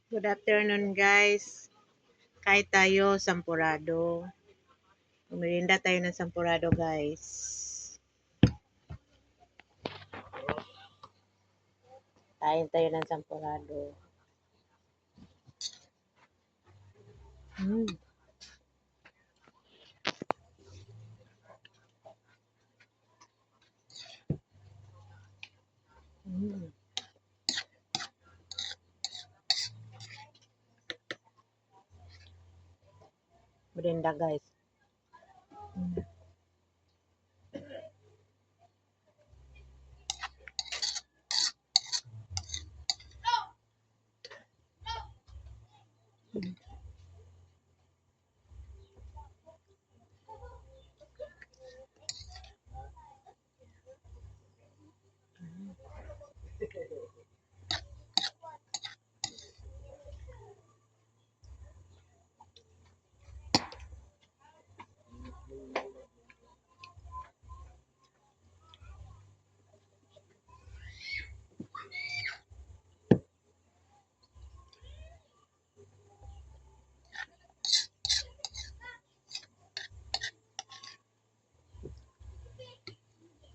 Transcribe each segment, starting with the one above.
Good afternoon guys. Kain tayo sampurado. Merienda tayo ng sampurado guys. Kain tayo ng sampurado. Mm. Mm. Merienda guys. Mm.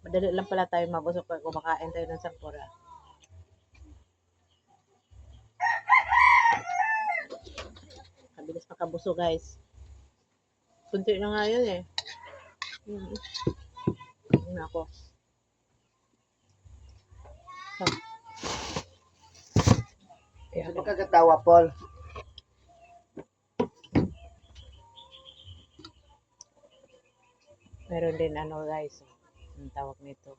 Madali lang pala tayo mabusog pag kumakain tayo ng sampura. Mabilis makabusog guys. Kunti na nga yun eh. Mm. Yun ako. Ano ka katawa, Paul? Meron din ano guys. Ang tawag nito.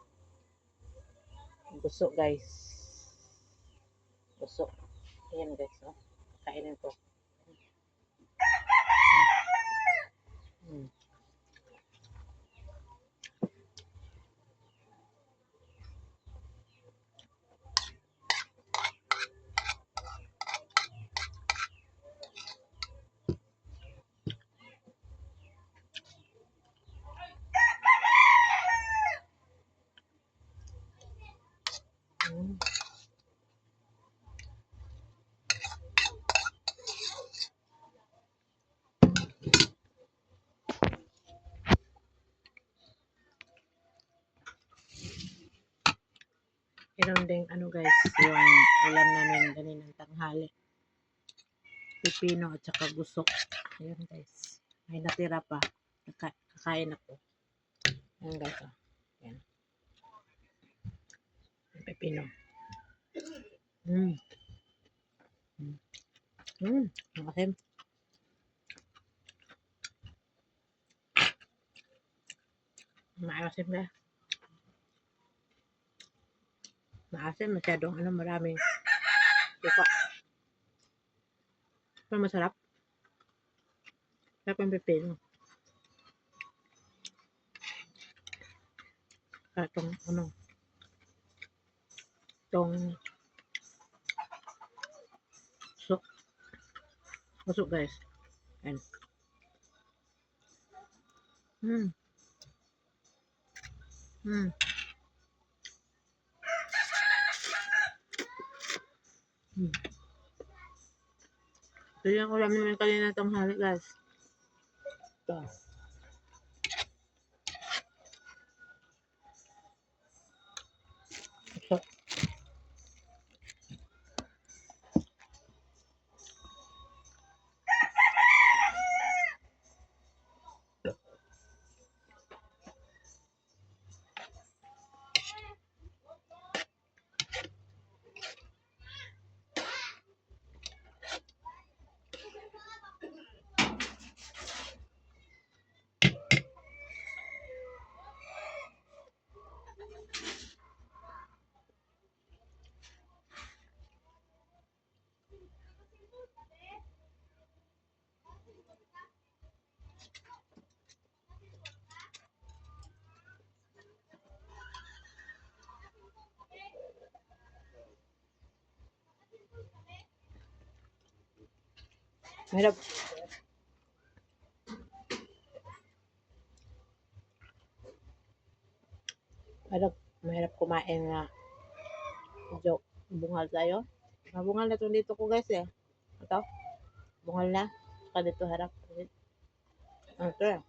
Gusto guys. Gusto. Ayan guys. Oh. Kainin ko. Mm. Mm. Meron din ano guys, yung ulam namin ganinang tanghali. Pipino at saka gusok. Ayan guys. May natira pa. Kakain ako. Ayan guys. Oh. Ayan. Pipino. Mm. Mm. Mm. Ang asim. Maasim na. Maasim. Masyadong ano, maraming suka. Pero masarap. Sarap ang pipino. Kaya itong ano. Itong gusok. Gusok guys. Ayan. Mm. Mm. Mm. Ito yung ulam namin kanina tanghali guys. Ito. Gusok. Mahirap. Mahirap kumain nga. Medyo bungal tayo. Mabungal na itong dito ko guys eh. Ito, bungal na. Saka dito harap. Ito eh.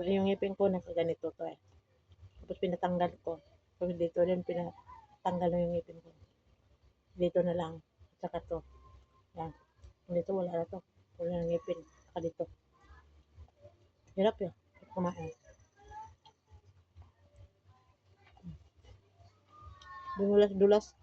Yung ngipin ko nakaganito to eh. Tapos pinatanggal ko. Tapos dito rin pinatanggal na yung ngipin ko. Dito na lang. Saka to. Yan. Dito wala na to. Wala na ngipin. Saka dito. Hirap yun. Kumain. Dumulas-dulas.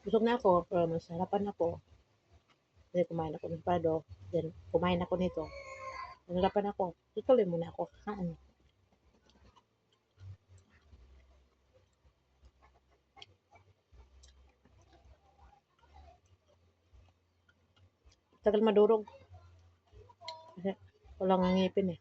Busog na ako. Pero masarapan ako. Then kumain ako ng pado. Then kumain ako nito. Nasarapan ako. Tutuloy muna ako. Kain. Tagal madurog. Kasi walang ngipin eh.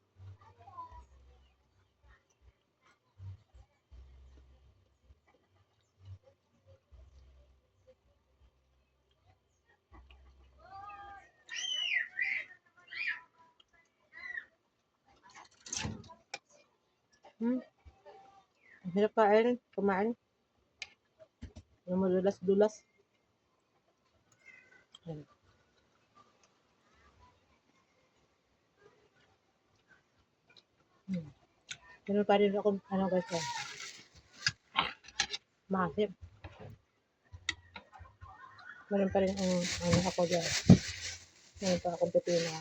Ang hirap kain. Kumain. Yung madulas-dulas. Yan. Meron pa rin ako, ano guys, maasim. Meron pa rin ano ako dyan. Meron pa akong pepino.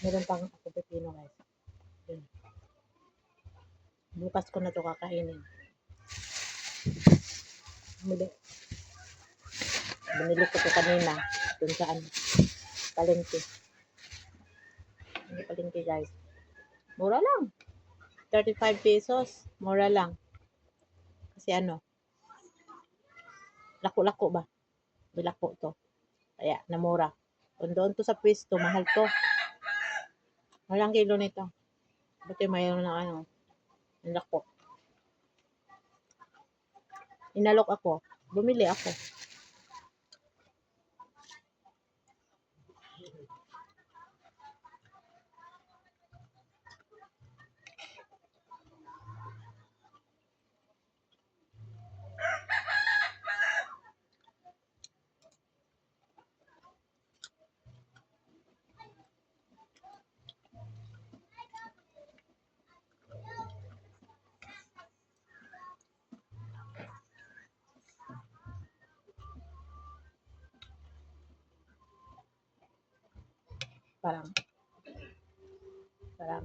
Meron pang akong pepino guys. Yan. Bukas ko na to kakainin. Binili ko to kanina. Dun saan? Palengke. Palengke guys. Mura lang. 35 pesos. Mura lang. Kasi ano, lako-lako ba? Bilako to. Kaya, namura. Kung doon to sa pwesto, mahal to. Walang kilo nito. Buti mayroon na ano, lako. Inalok ako. Bumili ako. Parang, parang,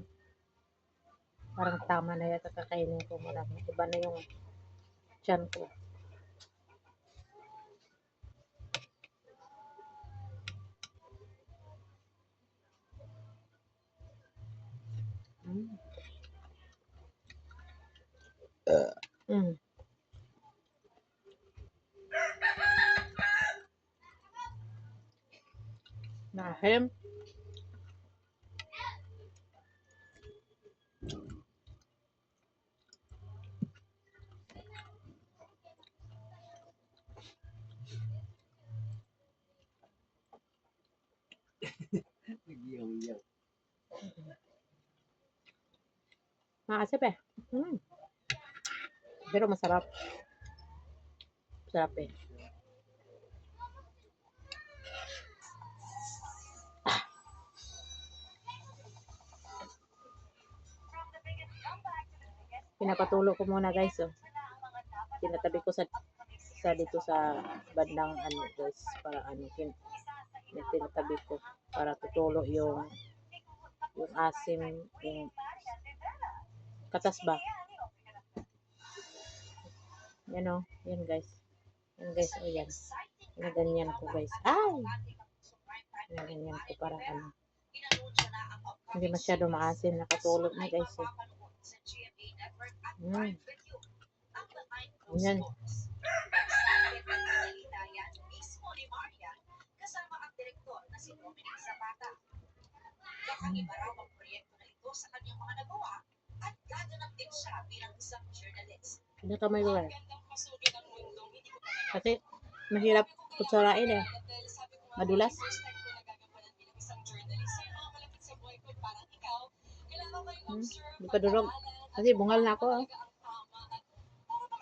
parang tama na yata kakainin ko. Marami. Iba na yung tiyan ko. Mm. Nahim. Nag-iyaw-iyaw. Maasap eh. Pero masarap. Masarap eh. Pinapatulo ko muna guys. Oh. Tinatabi ko sa dito sa bandang ano guys. Para ano. Tinatabi ko. Para tutulo yung asim. Yung katas ba. Yan o. Yan guys. Yan guys. O yan. Ganyan ko guys. Ay! Ganyan ko para ano. Hindi masyado maasim. Nakatulog na guys. Eh. Yan. Hindi ka may lugar. Kasi mahirap kutsarain eh. Madulas. Hindi pa durog. Kasi bungal na ako. Oh.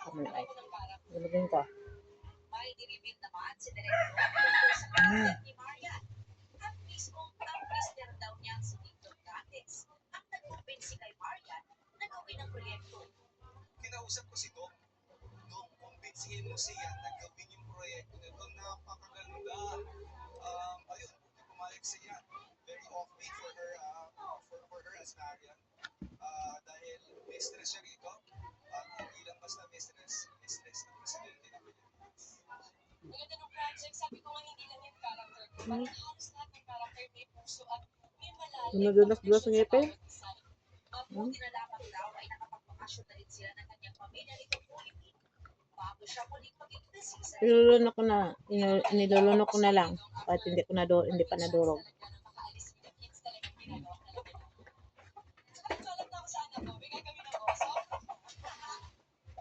Kamay ay. Gulugin ko. Kinausap ko si Doc. Doc, kumbinsihin mo siya na gawin yung proyekto nito. Napakaganda. Ayun, pumayag siya. Very offbeat for her, for her as Marian. Dahil mistress siya rito. At hindi lang basta mistress na presidente ng Pilipinas. Maganda ng project, sabi ko nga hindi lang yung character ko. Parang halos lahat ng character may puso at may malalim. Dulas-dulas ng ngipin. Mabuti na lamang daw ay nakapagpakasyon na rin sila ng kanyang pamilya nito Philippine. Bago siya muling mag-imbesi sa Nilulunok ko na lang. Kahit hindi pa nadurog.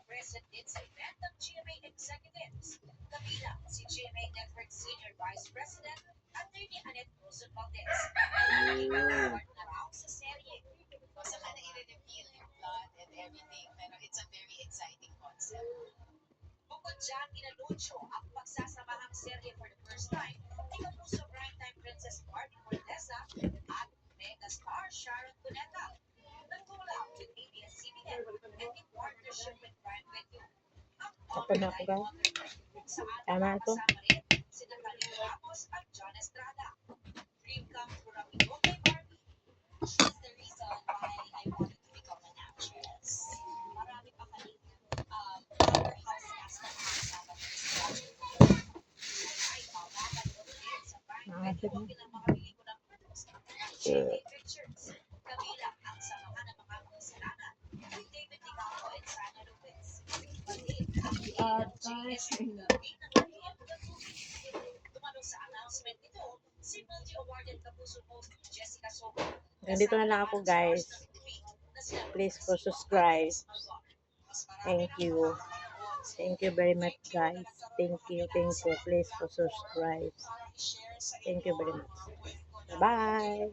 Present din sa event ng GMA executives. Kabilang si GMA Network Senior Vice President Attorney Annette Rosen Valdez. Naging award na raw sa serye. Saka na i-reveal yung plot and everything, pero it's a very exciting concept. Bukod dyan, inanunsyo ang pagsasamahang serye for the first time ni Kapuso Primetime Princess Barbie Fortesa at megastar Sharon Cuneta. Nagtulak with ABS-CBN and in partnership with Prime Video. Ang Kapag na ako ba? Tama ito. kasama rin sina Kalim Ramos at John Estrada. Dream come true raw ito kay Barbie. She's the reason why I wanted to become an actress. Marami pa kaming powerhouse cast na kasama sa project. Ay, mapapanood din sa Prime Video bilang mga pelikula ng GMA Pictures. Kabilang ang samahan ng mga kasalanan kay David Ligaco at Sana Lopez. Pati ang GSP ng Mahihim na Tubig. Dumalo sa announcement nito, si multi-awarded Kapuso host Jessica Soho. Nandito na lang ako guys. Please subscribe. Thank you. Thank you very much guys. Thank you. Please subscribe. Thank you very much. Bye.